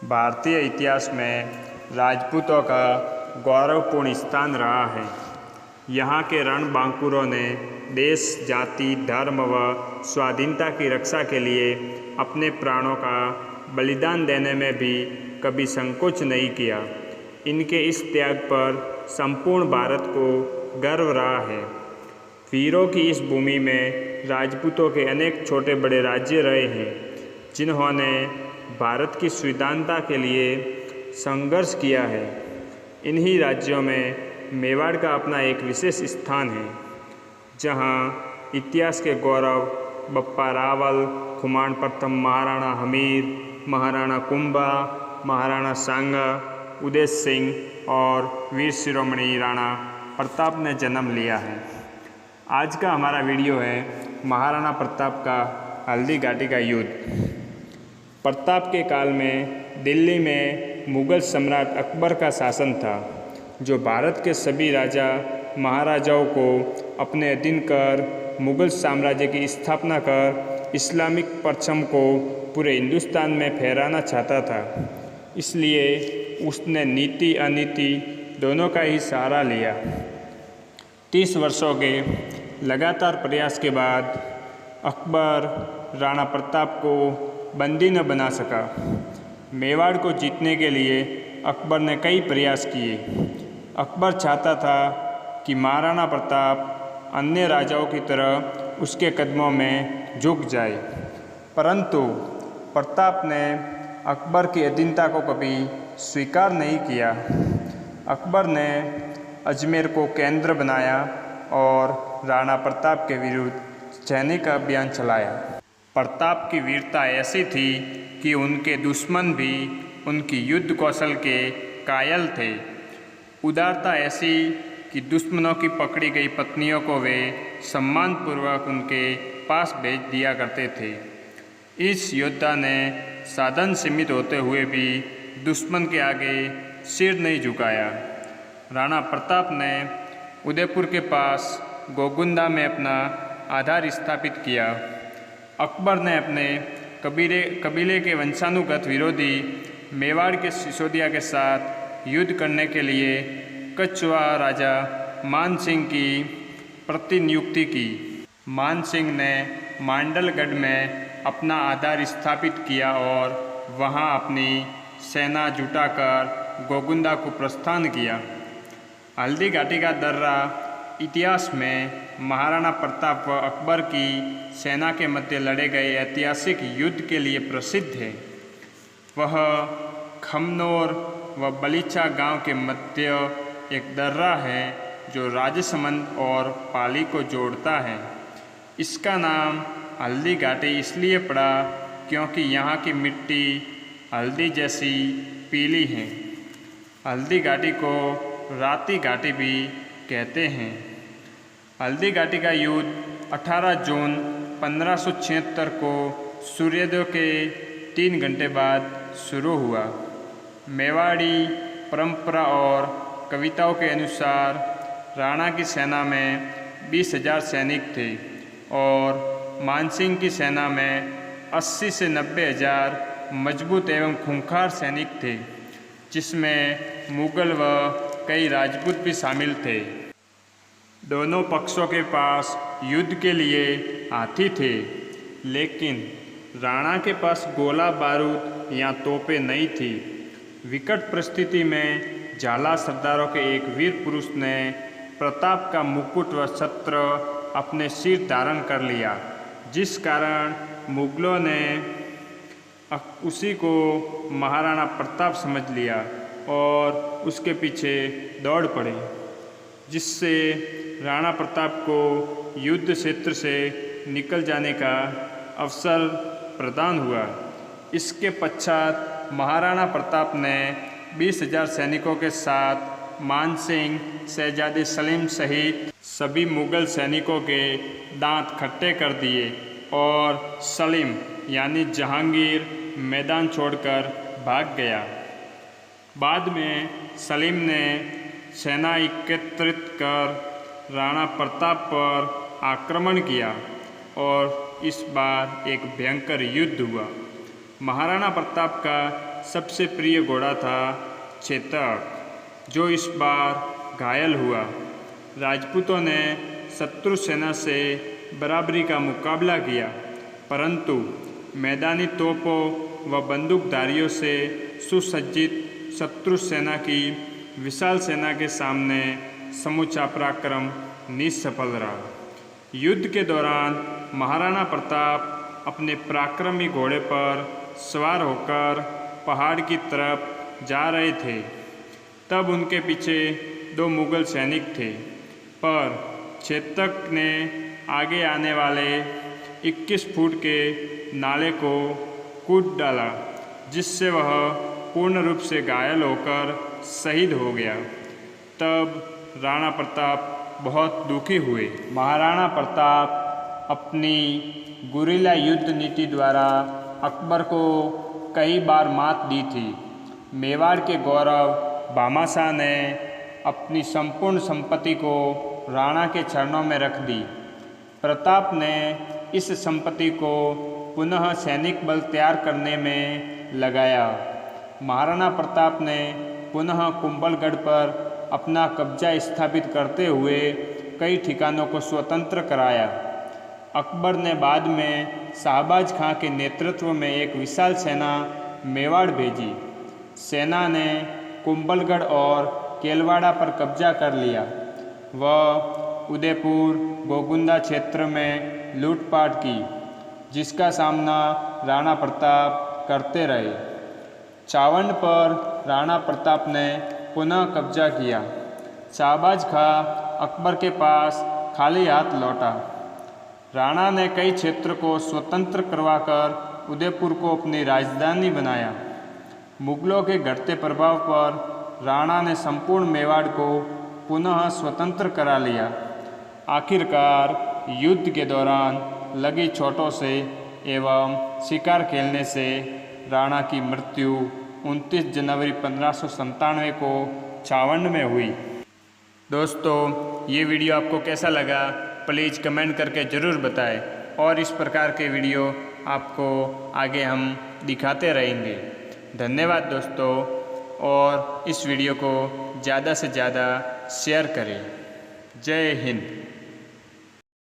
भारतीय इतिहास में राजपूतों का गौरवपूर्ण स्थान रहा है। यहाँ के रणबांकुरों ने देश, जाति, धर्म व स्वाधीनता की रक्षा के लिए अपने प्राणों का बलिदान देने में भी कभी संकोच नहीं किया। इनके इस त्याग पर संपूर्ण भारत को गर्व रहा है। वीरों की इस भूमि में राजपूतों के अनेक छोटे बड़े राज्य रहे हैं, जिन्होंने भारत की स्वाधीनता के लिए संघर्ष किया है। इन्हीं राज्यों में मेवाड़ का अपना एक विशेष स्थान है, जहाँ इतिहास के गौरव बप्पा रावल, खुमान प्रथम, महाराणा हमीर, महाराणा कुंभा, महाराणा सांगा, उदय सिंह और वीर शिरोमणि राणा प्रताप ने जन्म लिया है। आज का हमारा वीडियो है महाराणा प्रताप का हल्दी घाटी का युद्ध। प्रताप के काल में दिल्ली में मुग़ल सम्राट अकबर का शासन था, जो भारत के सभी राजा महाराजाओं को अपने अधीन कर मुग़ल साम्राज्य की स्थापना कर इस्लामिक परचम को पूरे हिंदुस्तान में फहराना चाहता था। इसलिए उसने नीति अनीति दोनों का ही सहारा लिया। 30 वर्षों के लगातार प्रयास के बाद अकबर राणा प्रताप को बंदी न बना सका। मेवाड़ को जीतने के लिए अकबर ने कई प्रयास किए। अकबर चाहता था कि महाराणा प्रताप अन्य राजाओं की तरह उसके कदमों में झुक जाए, परंतु प्रताप ने अकबर की अधीनता को कभी स्वीकार नहीं किया। अकबर ने अजमेर को केंद्र बनाया और राणा प्रताप के विरुद्ध सैनिक अभियान चलाया। प्रताप की वीरता ऐसी थी कि उनके दुश्मन भी उनकी युद्ध कौशल के कायल थे। उदारता ऐसी कि दुश्मनों की पकड़ी गई पत्नियों को वे सम्मानपूर्वक उनके पास भेज दिया करते थे। इस योद्धा ने साधन सीमित होते हुए भी दुश्मन के आगे सिर नहीं झुकाया। राणा प्रताप ने उदयपुर के पास गोगुंदा में अपना आधार स्थापित किया। अकबर ने अपने कबीले के वंशानुगत विरोधी मेवाड़ के सिसोदिया के साथ युद्ध करने के लिए कछवा राजा मान सिंह की प्रतिनियुक्ति की। मान सिंह ने मांडलगढ़ में अपना आधार स्थापित किया और वहां अपनी सेना जुटाकर गोगुंदा को प्रस्थान किया। हल्दी घाटी का दर्रा इतिहास में महाराणा प्रताप व अकबर की सेना के मध्य लड़े गए ऐतिहासिक युद्ध के लिए प्रसिद्ध है। वह खमनोर व बलीचा गांव के मध्य एक दर्रा है, जो राजसमंद और पाली को जोड़ता है। इसका नाम हल्दी घाटी इसलिए पड़ा क्योंकि यहाँ की मिट्टी हल्दी जैसी पीली है। हल्दी घाटी को राती घाटी भी कहते हैं। हल्दी घाटी का युद्ध 18 जून 1576 को सूर्योदय के 3 घंटे बाद शुरू हुआ। मेवाड़ी परंपरा और कविताओं के अनुसार राणा की सेना में 20,000 सैनिक थे और मानसिंह की सेना में 80 से 90,000 मजबूत एवं खूंखार सैनिक थे, जिसमें मुग़ल व कई राजपूत भी शामिल थे। दोनों पक्षों के पास युद्ध के लिए हाथी थे, लेकिन राणा के पास गोला बारूद या तोपें नहीं थी। विकट परिस्थिति में झाला सरदारों के एक वीर पुरुष ने प्रताप का मुकुट व छत्र अपने सिर धारण कर लिया, जिस कारण मुगलों ने उसी को महाराणा प्रताप समझ लिया और उसके पीछे दौड़ पड़े, जिससे राणा प्रताप को युद्ध क्षेत्र से निकल जाने का अवसर प्रदान हुआ। इसके पश्चात महाराणा प्रताप ने 20,000 सैनिकों के साथ मानसिंह, शहजादे सलीम सहित सभी मुग़ल सैनिकों के दांत खट्टे कर दिए और सलीम यानी जहांगीर मैदान छोड़कर भाग गया। बाद में सलीम ने सेना एकत्रित कर राणा प्रताप पर आक्रमण किया और इस बार एक भयंकर युद्ध हुआ। महाराणा प्रताप का सबसे प्रिय घोड़ा था चेतक, जो इस बार घायल हुआ। राजपूतों ने शत्रु सेना से बराबरी का मुकाबला किया, परंतु मैदानी तोपों व बंदूकधारियों से सुसज्जित शत्रु सेना की विशाल सेना के सामने समूचा पराक्रम निष्फल रहा। युद्ध के दौरान महाराणा प्रताप अपने पराक्रमी घोड़े पर सवार होकर पहाड़ की तरफ जा रहे थे। तब उनके पीछे 2 मुगल सैनिक थे, पर चेतक ने आगे आने वाले 21 फुट के नाले को कूद डाला, जिससे वह पूर्ण रूप से घायल होकर शहीद हो गया। तब राणा प्रताप बहुत दुखी हुए। महाराणा प्रताप अपनी गुरिल्ला युद्ध नीति द्वारा अकबर को कई बार मात दी थी। मेवाड़ के गौरव भामाशाह ने अपनी संपूर्ण संपत्ति को राणा के चरणों में रख दी। प्रताप ने इस संपत्ति को पुनः सैनिक बल तैयार करने में लगाया। महाराणा प्रताप ने पुनः कुंभलगढ़ पर अपना कब्जा स्थापित करते हुए कई ठिकानों को स्वतंत्र कराया। अकबर ने बाद में शाहबाज खां के नेतृत्व में एक विशाल सेना मेवाड़ भेजी। सेना ने कुंभलगढ़ और केलवाड़ा पर कब्जा कर लिया। वह उदयपुर गोगुंदा क्षेत्र में लूटपाट की, जिसका सामना राणा प्रताप करते रहे। चावंड पर राणा प्रताप ने पुनः कब्जा किया। शाहबाज खां अकबर के पास खाली हाथ लौटा। राणा ने कई क्षेत्र को स्वतंत्र करवाकर उदयपुर को अपनी राजधानी बनाया। मुगलों के घटते प्रभाव पर राणा ने संपूर्ण मेवाड़ को पुनः स्वतंत्र करा लिया। आखिरकार युद्ध के दौरान लगी चोटों से एवं शिकार खेलने से राणा की मृत्यु 29 जनवरी 1597 को चावंड में हुई। दोस्तों, ये वीडियो आपको कैसा लगा प्लीज़ कमेंट करके ज़रूर बताएं, और इस प्रकार के वीडियो आपको आगे हम दिखाते रहेंगे। धन्यवाद दोस्तों, और इस वीडियो को ज़्यादा से ज़्यादा शेयर करें। जय हिंद।